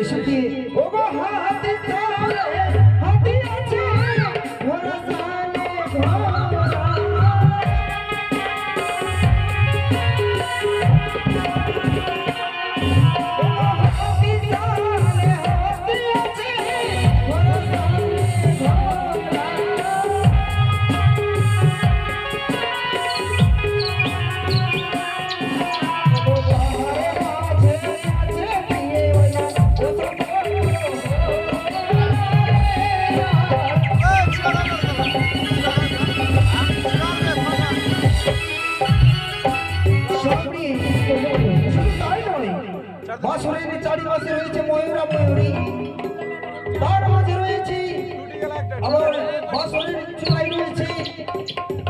এসে দিয়ে ও গো হাতে চলে হাতে আছে ঘোড়া সালে ঘোড়া বাঁশরের চারিপাশে রয়েছে ময়ূরা ময়ূরী, তার মাঝে রয়েছে আবার বাঁশরের চূড়ায় রয়েছে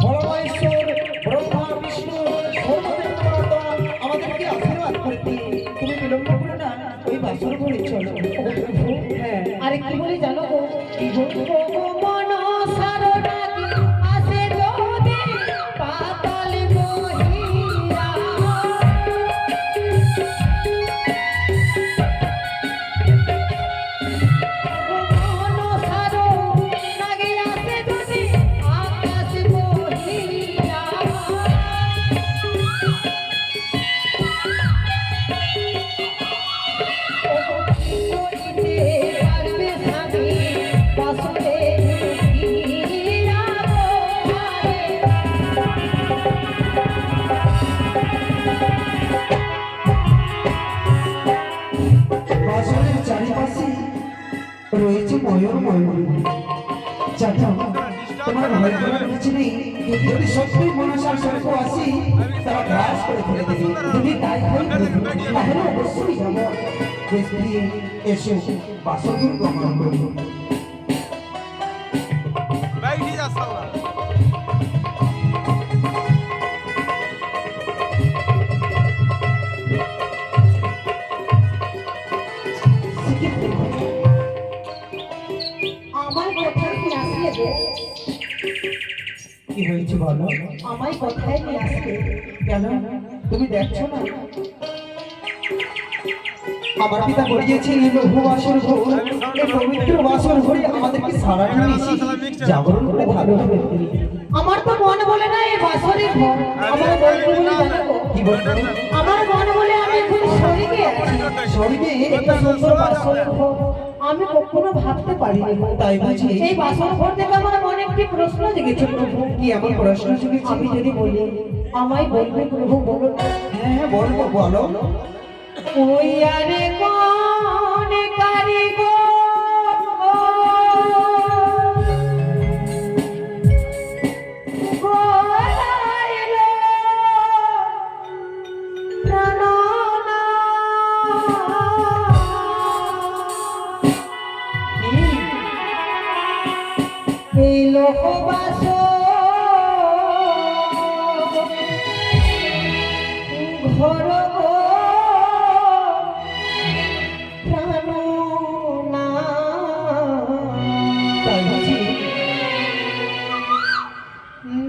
ভোলামহেশ্বর ব্রহ্মা বিষ্ণু সর্বদেবতা আমাদেরকে আশীর্বাদ করতে। তুমি বিলম্ব করে না ওই বাঁশর ঘরে চলো। হ্যাঁ আর কি বলে জানো গো, মন সারণা আসে যদি পাতাল মহিয়া রয়েছে ময়ূর ময়ূরী। জানো তোমার ভয় করার কিছু নেই, যদি সত্যি মনসার স্বর্গ আসি তারা গ্রাস করে ফেলে দেবে। যদি তাই হয় তাহলে অবশ্যই যাবো। এসো বাসন্তী গ্রহণ করবো। কি হয়েছে বলো? আমায় কোথায় নিয়ে আসবে? কেন তুমি দেখছো না আমার পিতা বলিয়েছেন এই বহু বাসর ঘর, এই পবিত্র বাসর ঘরে আমাদেরকে সারাটা বেশি জাগরণ করে ভালো হবে। আমার তো মন বলে না এই বাসরের ঘর, আমার বলতে বলে জানো কি বলবো? আমার মন বলে আমি এখন স্বর্গে আছি। স্বর্গে একটা সুন্দর বাসর ঘর আমি কখনো ভাবতে পারিনি। তাই বুঝি? এই বাসর ঘর থেকে আমার মনে একটি প্রশ্ন জেগেছে প্রভু। কি এমন প্রশ্ন জেগেছে? আমি যদি বলি আমায় বলবে প্রভু বলো। হ্যাঁ হ্যাঁ বলবো, বলো। ওই আরে কোন কারিগর এই লোকবাস ঘর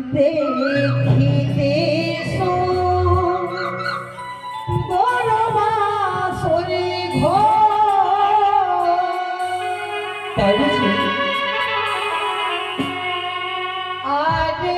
দেখিতে বড়বাসরে ঘর তাই বুঝি? আরে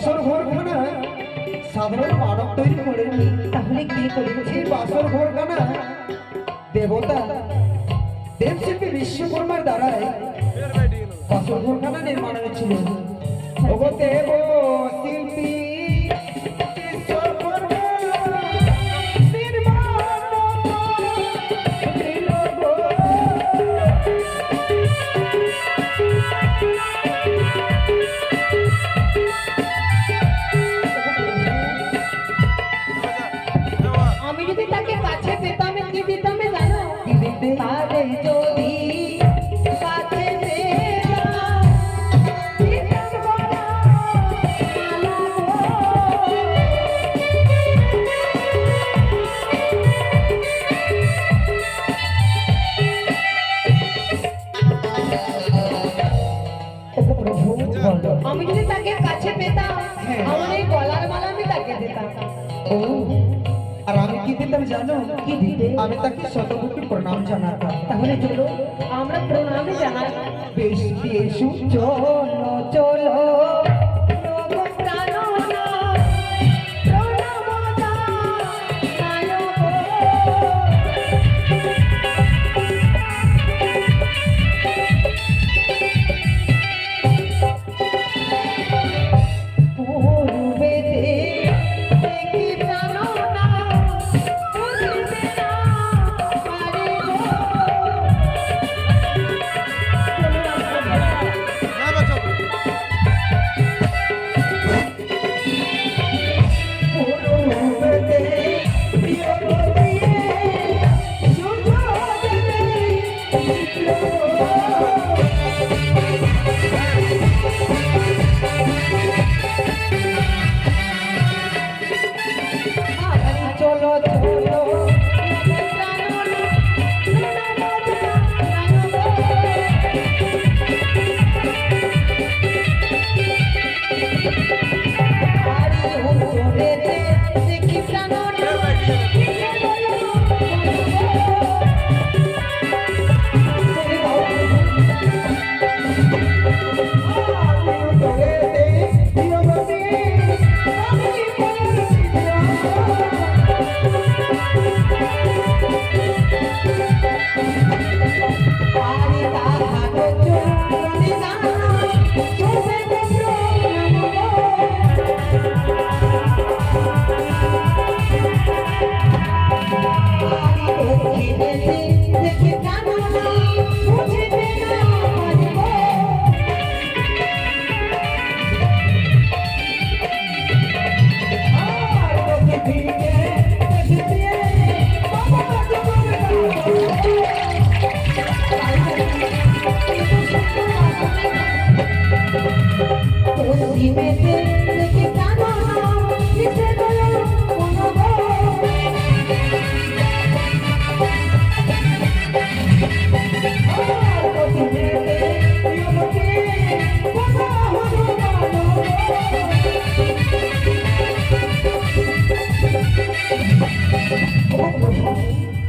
বাসর ঘরখানা সাধারণ মানব তৈরি করেনি, তাহলে কে করেছে? এই বাসর ঘরখানা দেবতা দেবশিল্পী বিশ্বকর্মার দ্বারাই বাসর ঘরখানা নির্মাণ হয়েছিল। ওগো দেব শিল্পী বিশ্বকর্মা নির্মাণ করিল গো। আমি যদি তাকে কাছে পেতাম কি দিতাম জানো? কি দিতে? তারে যদি কাছে পেতাম, দিতাম গলা মালা ওগো প্রভু বলো। গো। আমি যদি তাকে কাছে পেতাম, হ্যাঁ। আমার এই গলার মালা আমি তাকে দিতাম। ও, আর আমি কি দিতাম জানো? কি দিতে? আমি তাকে শতকোটি প্রণাম জানাতাম। তাহলে চলো আমরা প্রণামে জানাই। বেশ এসো চলো চলো নব প্রাণনা প্রণাম জানাই গো। পূর্বেতে দেখি প্রাণনা বুঝিতে না পারি গো। পূর্বেতে প্রিয় দিয়ে চলো চলো প্রাণনা প্রণাম জানাই গো। আরে হুজুরেতে দেখি প্রাণনা দিতে বলো আরে তাহার চরণে জানাই শোভে প্রণাম গো। আরে দক্ষিণেতে দেখি প্রাণনা বুঝিতে না পারি গো। পশ্চিমেতে দেখি প্রাণনা দিতে বলো মন গো।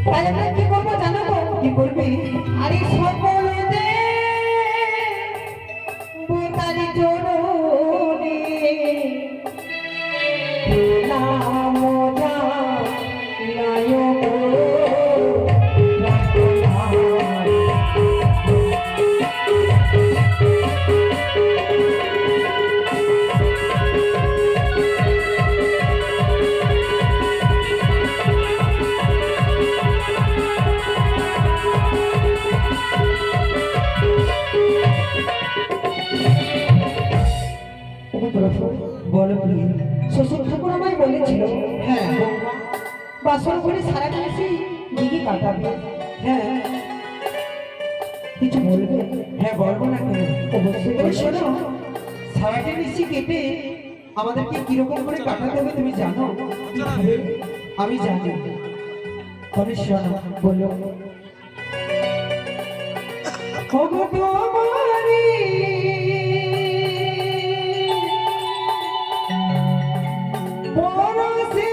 তাহলে আমরা কি করবো জানো তো? কি করবি? আরে সকল দে বুতারি চরণে প্রণাম জানাই গো। বলো প্রিয়। শ্বশুর ঠাকুর আমায় বলেছিল, হ্যাঁ বাসন করে সারা দিয়েছি দিকে কাটাবে। হ্যাঁ কিছু বলবে? হ্যাঁ বলবো না কেন? অবশ্যই তবে বলবো। শোনো, সারাটা নিশ্চয়ই কেটে আমাদেরকে কিরকম করে কাটাতে হবে তুমি জানো? কিভাবে? আমি জানি। তবে শোনো, বলো। ওগো তোমারি পরশে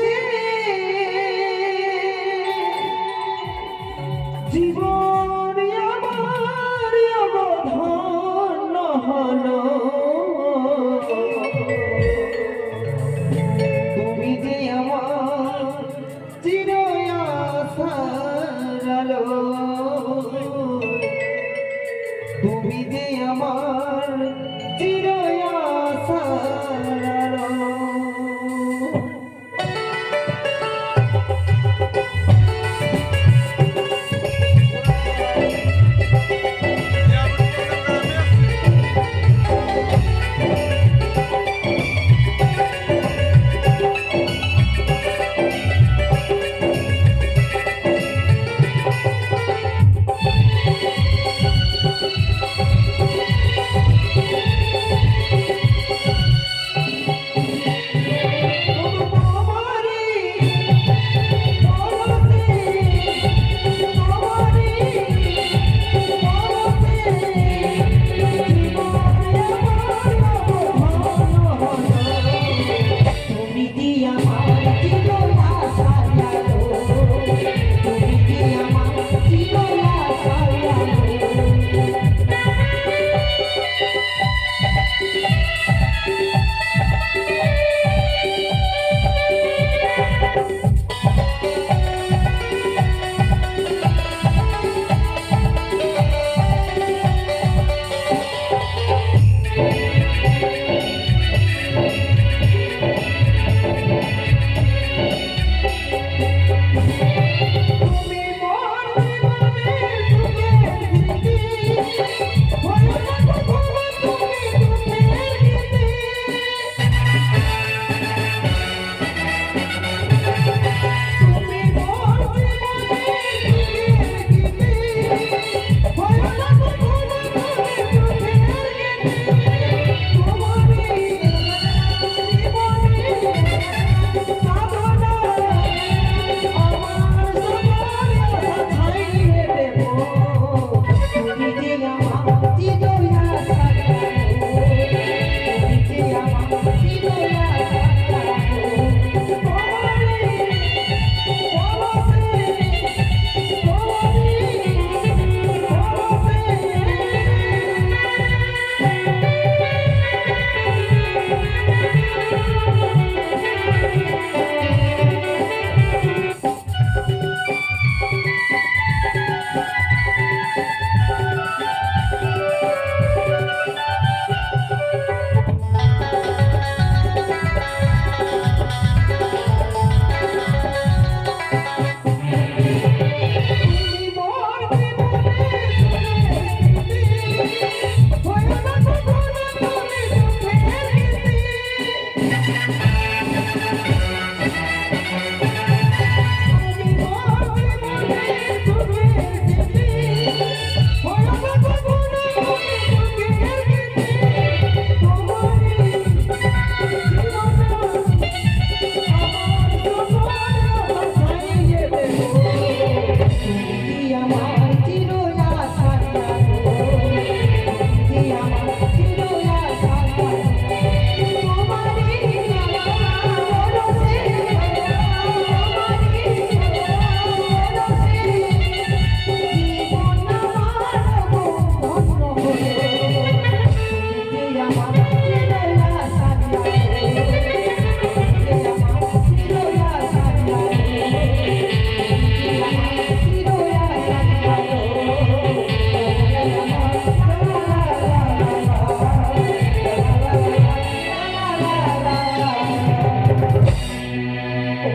জীবন আমার অবধান হলো।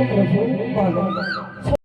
প্রভু ভালো